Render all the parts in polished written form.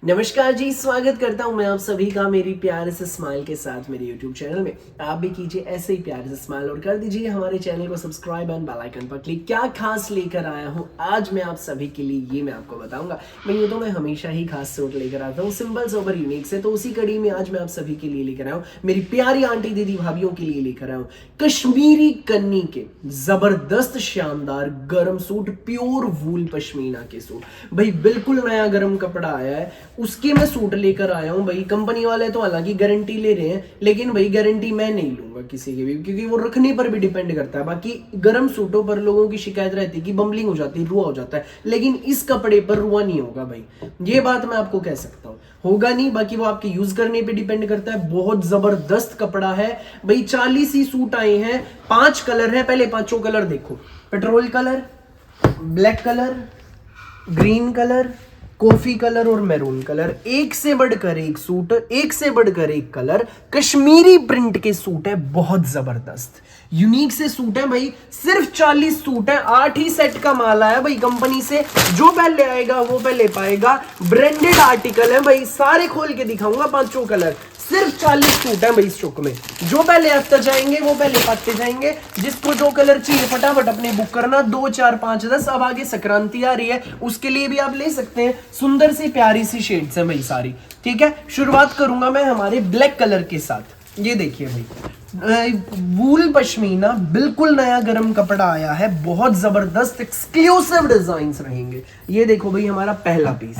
नमस्कार जी, स्वागत करता हूं मैं आप सभी का मेरी प्यारे से स्माइल के साथ मेरे YouTube चैनल में। आप भी कीजिए ऐसे ही प्यारे से स्माइल और कर दीजिए हमारे चैनल को सब्सक्राइब एंड बेल आइकन पर क्लिक। क्या खास लेकर आया हूं आज मैं आप सभी के लिए, ये मैं आपको बताऊंगा। मैं हमेशा ही खास सूट लेकर आता हूँ, सिंपल सोबर यूनिक से। तो उसी कड़ी में आज मैं आप सभी के लिए लेकर आया हूँ, मेरी प्यारी आंटी दीदी भाभीियों के लिए लेकर आया हूँ कश्मीरी कन्नी के जबरदस्त शानदार गर्म सूट, प्योर वूल पश्मीना के सूट। भाई बिल्कुल नया गर्म कपड़ा आया है, उसके मैं सूट लेकर आया हूं। भाई कंपनी वाले तो हालांकि गारंटी ले रहे हैं, लेकिन भाई गारंटी मैं नहीं लूंगा किसी की भी, क्योंकि वो रखने पर भी डिपेंड करता है। बाकी गर्म सूटों पर लोगों की शिकायत रहती है कि बम्बलिंग हो जाती है, रुआ हो जाता है, लेकिन इस कपड़े पर रुआ नहीं होगा भाई। ये बात मैं आपको कह सकता हूं, होगा नहीं। बाकी वो आपके यूज करने पे डिपेंड करता है। बहुत जबरदस्त कपड़ा है भाई। 40 ही सूट आए हैं, 5 कलर है। पहले 5 कलर देखो, petrol colour, black colour, green colour, coffee colour और मैरून कलर। एक से बढ़कर एक सूट, एक से बढ़कर एक कलर, कश्मीरी प्रिंट के सूट है, बहुत जबरदस्त यूनिक से सूट है भाई। सिर्फ 40 सूट है, 8 ही सेट का माल आया भाई कंपनी से। जो पहले आएगा वो पहले पाएगा। ब्रांडेड आर्टिकल है भाई, सारे खोल के दिखाऊंगा 5 कलर। सिर्फ 40 सूट है भाई इस चुक में। जो पहले आफ्टर जाएंगे वो पहले पाते जाएंगे। जिसको जो कलर चाहिए फटाफट अपने बुक करना। 2 4 5 10। अब आगे संक्रांति आ रही है, उसके लिए भी आप ले सकते हैं। सुंदर सी प्यारी सी शेड्स है भाई सारी, ठीक है। शुरुआत करूंगा मैं हमारे ब्लैक कलर के साथ। ये देखिए भाई, वूल पश्मीना, बिल्कुल नया गर्म कपड़ा आया है, बहुत जबरदस्त एक्सक्लूसिव डिजाइन्स रहेंगे। ये देखो भाई हमारा पहला पीस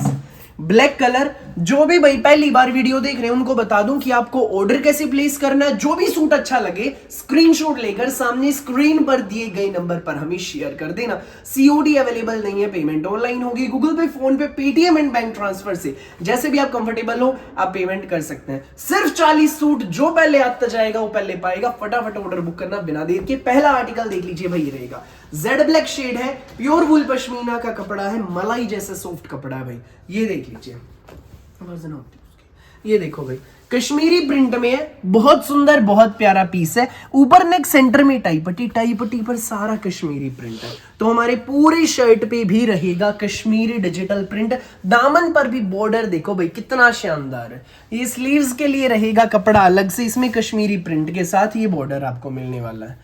ब्लैक कलर। जो भी भाई पहली बार वीडियो देख रहे हैं उनको बता दूं कि आपको ऑर्डर कैसे प्लेस करना है। जो भी सूट अच्छा लगे स्क्रीनशॉट लेकर सामने स्क्रीन पर दिए गए नंबर पर हमें शेयर कर देना। सीओडी अवेलेबल नहीं है, पेमेंट ऑनलाइन होगी, गूगल पे, फोन पे, पेटीएम एंड बैंक ट्रांसफर से, जैसे भी आप कंफर्टेबल हो आप पेमेंट कर सकते हैं। सिर्फ 40 सूट, जो पहले आता जाएगा वो पहले पाएगा। फटाफट ऑर्डर बुक करना बिना देर के। पहला आर्टिकल देख लीजिए भाई, रहेगा जेड ब्लैक शेड है, प्योर वूल पश्मीना का कपड़ा है, मलाई जैसा सॉफ्ट कपड़ा है भाई। ये देख लीजिए, ये देखो भाई कश्मीरी प्रिंट में है, बहुत सुंदर बहुत प्यारा पीस है। ऊपर नेक सेंटर में टाई पट्टी पर सारा कश्मीरी प्रिंट है। तो हमारे पूरे शर्ट पे भी रहेगा कश्मीरी डिजिटल प्रिंट। दामन पर भी बॉर्डर देखो भाई कितना शानदार है। ये स्लीव्स के लिए रहेगा कपड़ा अलग से, इसमें कश्मीरी प्रिंट के साथ ये बॉर्डर आपको मिलने वाला है,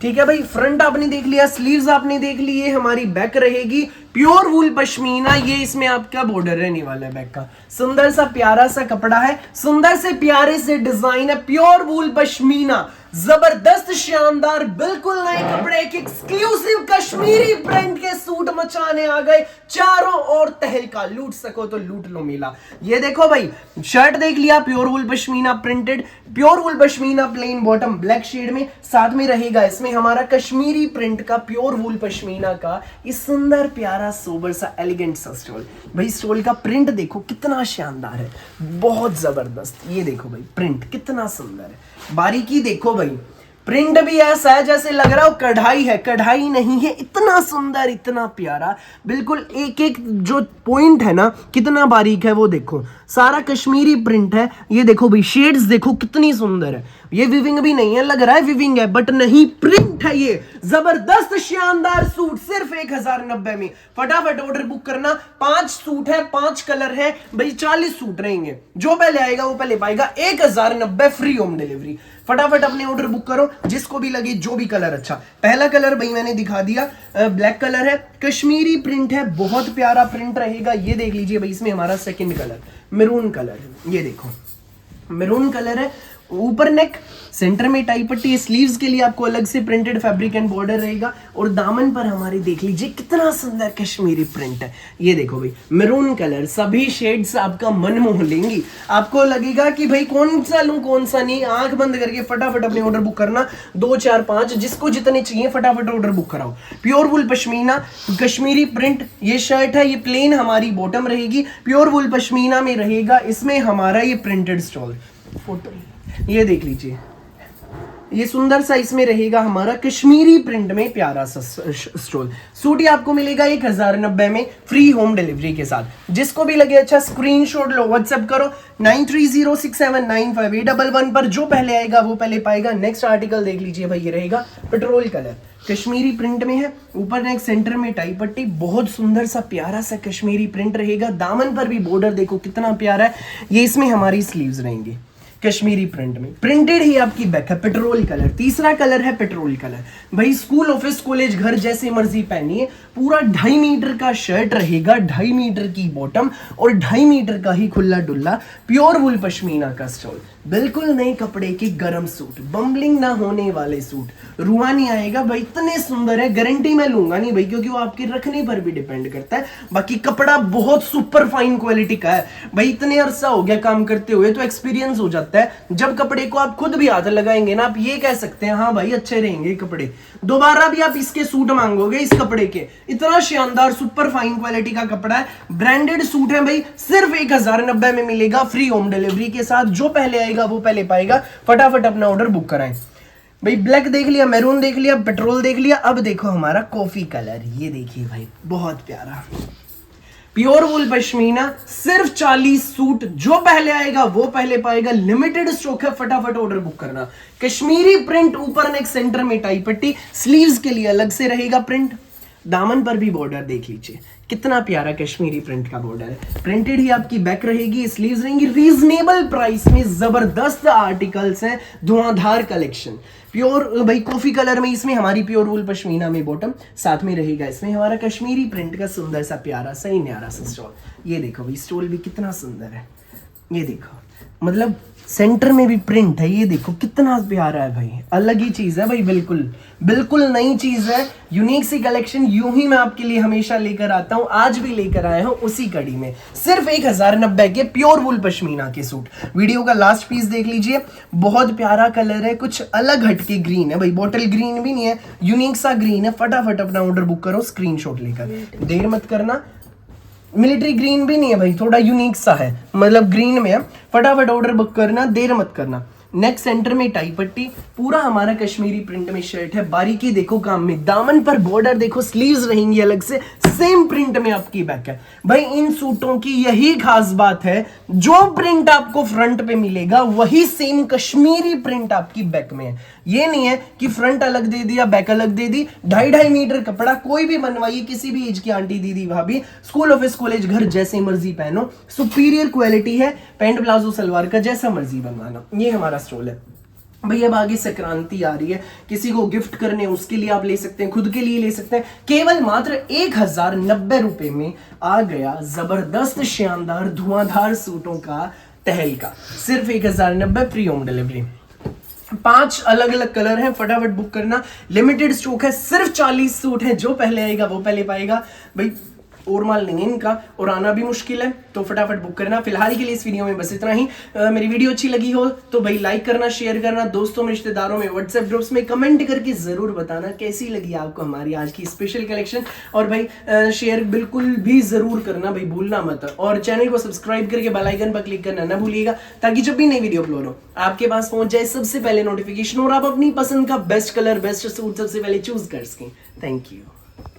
ठीक है भाई। फ्रंट आपने देख लिया, स्लीव्स आपने देख लिए, हमारी बैक रहेगी प्योर वूल पश्मीना। ये इसमें आपका बॉर्डर रहने वाला है बैक का। सुंदर सा प्यारा सा कपड़ा है, सुंदर से प्यारे से डिजाइन है, प्योर वूल पश्मीना, जबरदस्त शानदार बिल्कुल नए कपड़े के एक्सक्लूसिव कश्मीरी प्रिंट के सूट मचाने आ गए। चारों ओर तहलका, लूट सको तो लूट लो मेला। ये देखो भाई शर्ट देख लिया, pure wool pashmina printed, pure wool pashmina plain bottom black shade में, साथ में रहेगा इसमें हमारा कश्मीरी प्रिंट का प्योर वूल पश्मीना का इस सुंदर प्यारा सोबर सा एलिगेंट सा स्टोल। भाई स्टोल का प्रिंट देखो कितना शानदार है, बहुत जबरदस्त। ये देखो भाई प्रिंट कितना सुंदर है, बारीकी देखो भाई। प्रिंट भी ऐसा है जैसे लग रहा हो कढ़ाई है, कढ़ाई नहीं है। इतना सुंदर, इतना प्यारा, बिल्कुल एक एक जो पॉइंट है ना कितना बारीक है वो देखो। सारा कश्मीरी प्रिंट है। ये देखो भाई शेड्स देखो कितनी सुंदर है। ये विविंग भी नहीं है, लग रहा है विविंग है बट नहीं, प्रिंट है। ये जबरदस्त शानदार सूट सिर्फ 1090 में। फटाफट ऑर्डर बुक करना। 5 सूट है, 5 कलर है भाई, 40 सूट रहेंगे। जो पहले आएगा वो पहले पाएगा। 1090 फ्री होम डिलीवरी। फटाफट अपने ऑर्डर बुक करो, जिसको भी लगे जो भी कलर अच्छा। पहला कलर भाई मैंने दिखा दिया, ब्लैक कलर है, कश्मीरी प्रिंट है, बहुत प्यारा प्रिंट रहेगा। ये देख लीजिए भाई, इसमें हमारा सेकंड कलर मैरून कलर है। ये देखो मैरून कलर है, ऊपर नेक, सेंटर में टाई पट्टी, स्लीव्स के लिए आपको अलग से प्रिंटेड फैब्रिक एंड बॉर्डर रहेगा। और दामन पर हमारे देख लीजिए कितना सुंदर कश्मीरी प्रिंट है। ये देखो भाई मैरून कलर, सभी शेड्स आपका मन मोह लेंगी। आपको लगेगा कि भाई कौन सा लूं कौन सा नहीं। आंख बंद करके फटाफट अपने ऑर्डर बुक करना। 2 4 5 जिसको जितने चाहिए फटाफट ऑर्डर बुक कराओ। Pure wool pashmina Kashmiri print, ये शर्ट है, ये प्लेन हमारी बॉटम रहेगी, प्योर वूल पश्मीना में रहेगा इसमें हमारा ये प्रिंटेड स्टॉल। फोटो ये देख लीजिए, ये सुंदर सा इसमें रहेगा हमारा कश्मीरी प्रिंट में प्यारा सा स्टोल। सूट ये आपको मिलेगा 1090 में फ्री होम डिलीवरी के साथ। जिसको भी लगे अच्छा स्क्रीनशॉट लो, व्हाट्सएप करो 9306795811 पर। जो पहले आएगा वो पहले पाएगा। नेक्स्ट आर्टिकल देख लीजिए भाई, ये रहेगा पेट्रोल कलर। कश्मीरी प्रिंट में है, ऊपर नेक सेंटर में टाई पट्टी, बहुत सुंदर सा प्यारा सा कश्मीरी प्रिंट रहेगा। दामन पर भी बॉर्डर देखो कितना प्यारा है। ये इसमें हमारी स्लीव्स रहेंगी कश्मीरी प्रिंट में। प्रिंटेड ही आपकी बैक है, पेट्रोल कलर। तीसरा कलर है पेट्रोल कलर। भाई स्कूल ऑफिस कॉलेज घर जैसे मर्जी पहनिए। पूरा 2.5 मीटर का शर्ट रहेगा, 2.5 मीटर की बॉटम और 2.5 मीटर का ही खुला डुल्ला प्योर वुल पश्मीना का स्टोल। बिल्कुल नए कपड़े के गरम सूट, बम्बलिंग ना होने वाले सूट, रुआ नहीं आएगा भाई, इतने सुंदर है। गारंटी मैं लूंगा नहीं भाई, क्योंकि वो आपके रखने पर भी डिपेंड करता है। बाकी कपड़ा बहुत सुपर फाइन क्वालिटी का है भाई। इतने अरसा हो गया काम करते हुए तो एक्सपीरियंस हो जाता है। जब कपड़े को आप खुद भी हाथ लगाएंगे ना, आप ये कह सकते हैं हाँ भाई अच्छे रहेंगे कपड़े। दोबारा भी आप इसके सूट मांगोगे इस कपड़े के। इतना शानदार सुपर फाइन क्वालिटी का कपड़ा है। ब्रांडेड सूट है भाई, सिर्फ 1090 में मिलेगा फ्री होम डिलीवरी के साथ। जो पहले आएगा वो पहले पाएगा। फटाफट अपना ऑर्डर बुक कराएं भाई। ब्लैक देख लिया, मैरून देख लिया, पेट्रोल देख लिया, अब देखो हमारा कॉफी कलर। ये देखिए भाई बहुत प्यारा प्योर वुल पश्मीना। सिर्फ 40 सूट, जो पहले आएगा वो पहले पाएगा। लिमिटेड स्टॉक है, फटाफट ऑर्डर बुक करना। कश्मीरी प्रिंट, ऊपर नेक सेंटर में टाई पट्टी, स्लीव्स के लिए अलग से रहेगा प्रिंट। दामन पर भी बॉर्डर देख लीजिए कितना प्यारा कश्मीरी प्रिंट का बॉर्डर है। प्रिंटेड ही आपकी बैक रहेगी, स्लीव्स रहेंगी। रीजनेबल प्राइस में जबरदस्त आर्टिकल्स हैं, धुआंधार कलेक्शन। प्योर भाई कॉफी कलर में इसमें हमारी प्योर वुल पश्मीना में बॉटम, साथ में रहेगा इसमें हमारा कश्मीरी प्रिंट का सुंदर सा प्यारा सा ही न्यारा सा स्टोल। ये देखो भाई स्टोल भी कितना सुंदर है। ये देखो मतलब सेंटर में भी प्रिंट है। ये देखो कितना प्यारा है भाई, अलग ही चीज है भाई। बिल्कुल बिल्कुल नई चीज है, यूनिक सी कलेक्शन। यूं ही मैं आपके लिए हमेशा लेकर आता हूं, आज भी लेकर आया हूं उसी कड़ी में। सिर्फ 1090 के प्योर वुल पश्मीना के सूट। वीडियो का लास्ट पीस देख लीजिए, बहुत प्यारा कलर है, कुछ अलग हटके ग्रीन है भाई। बॉटल ग्रीन भी नहीं है, यूनिक सा ग्रीन है। फटाफट अपना ऑर्डर बुक करो स्क्रीनशॉट लेकर, देर मत करना। मिलिट्री ग्रीन भी नहीं है भाई, थोड़ा यूनिक सा है, मतलब ग्रीन में है। फटाफट ऑर्डर बुक करना, देर मत करना। नेक सेंटर में टाई पट्टी, पूरा हमारा कश्मीरी प्रिंट में शर्ट है। बारीकी देखो काम में, दामन पर बॉर्डर देखो, स्लीव्स रहेंगी अलग से, सेम प्रिंट में आपकी बैक है भाई। इन सूटों की यही खास बात है, जो प्रिंट आपको फ्रंट पे मिलेगा वही सेम कश्मीरी प्रिंट आपकी बैक में है। ये नहीं है कि फ्रंट अलग दे दिया बैक अलग दे दी। 2.5 मीटर कपड़ा, कोई भी बनवाइए, किसी भी एज की आंटी दीदी भाभी, स्कूल ऑफिस कॉलेज घर जैसे मर्जी पहनो। सुपीरियर क्वालिटी है, पैंट प्लाजो सलवार का जैसा मर्जी बनवाना। ये हमारा स्टॉल है भाई। अब आगे संक्रांति आ रही है, किसी को गिफ्ट करने उसके लिए आप ले सकते हैं, खुद के लिए ले सकते हैं। केवल मात्र 1090 रुपए में आ गया जबरदस्त शानदार धुआंधार सूटों का तहलका। सिर्फ 1090 फ्री होम डिलीवरी। 5 अलग अलग कलर हैं, फटाफट बुक करना। लिमिटेड स्टॉक है, सिर्फ 40 सूट हैं। जो पहले आएगा वो पहले पाएगा भाई। और माल नहीं है इनका और आना भी मुश्किल है, तो फटाफट बुक करना। फिलहाल के लिए इस वीडियो में बस इतना ही। मेरी वीडियो अच्छी लगी हो तो भाई लाइक करना, शेयर करना, दोस्तों में, रिश्तेदारों में, व्हाट्सएप ग्रुप्स में कमेंट करके जरूर बताना कैसी लगी आपको हमारी आज की स्पेशल कलेक्शन। और भाई शेयर बिल्कुल भी जरूर करना भाई, भूलना मत। और चैनल को सब्सक्राइब करके बेल आइकन पर क्लिक करना ना भूलिएगा, ताकि जब भी नई वीडियो अपलोड हो आपके पास पहुंच जाए सबसे पहले नोटिफिकेशन, और आप अपनी पसंद का बेस्ट कलर बेस्ट सूट सबसे पहले चूज कर सकें। Thank you.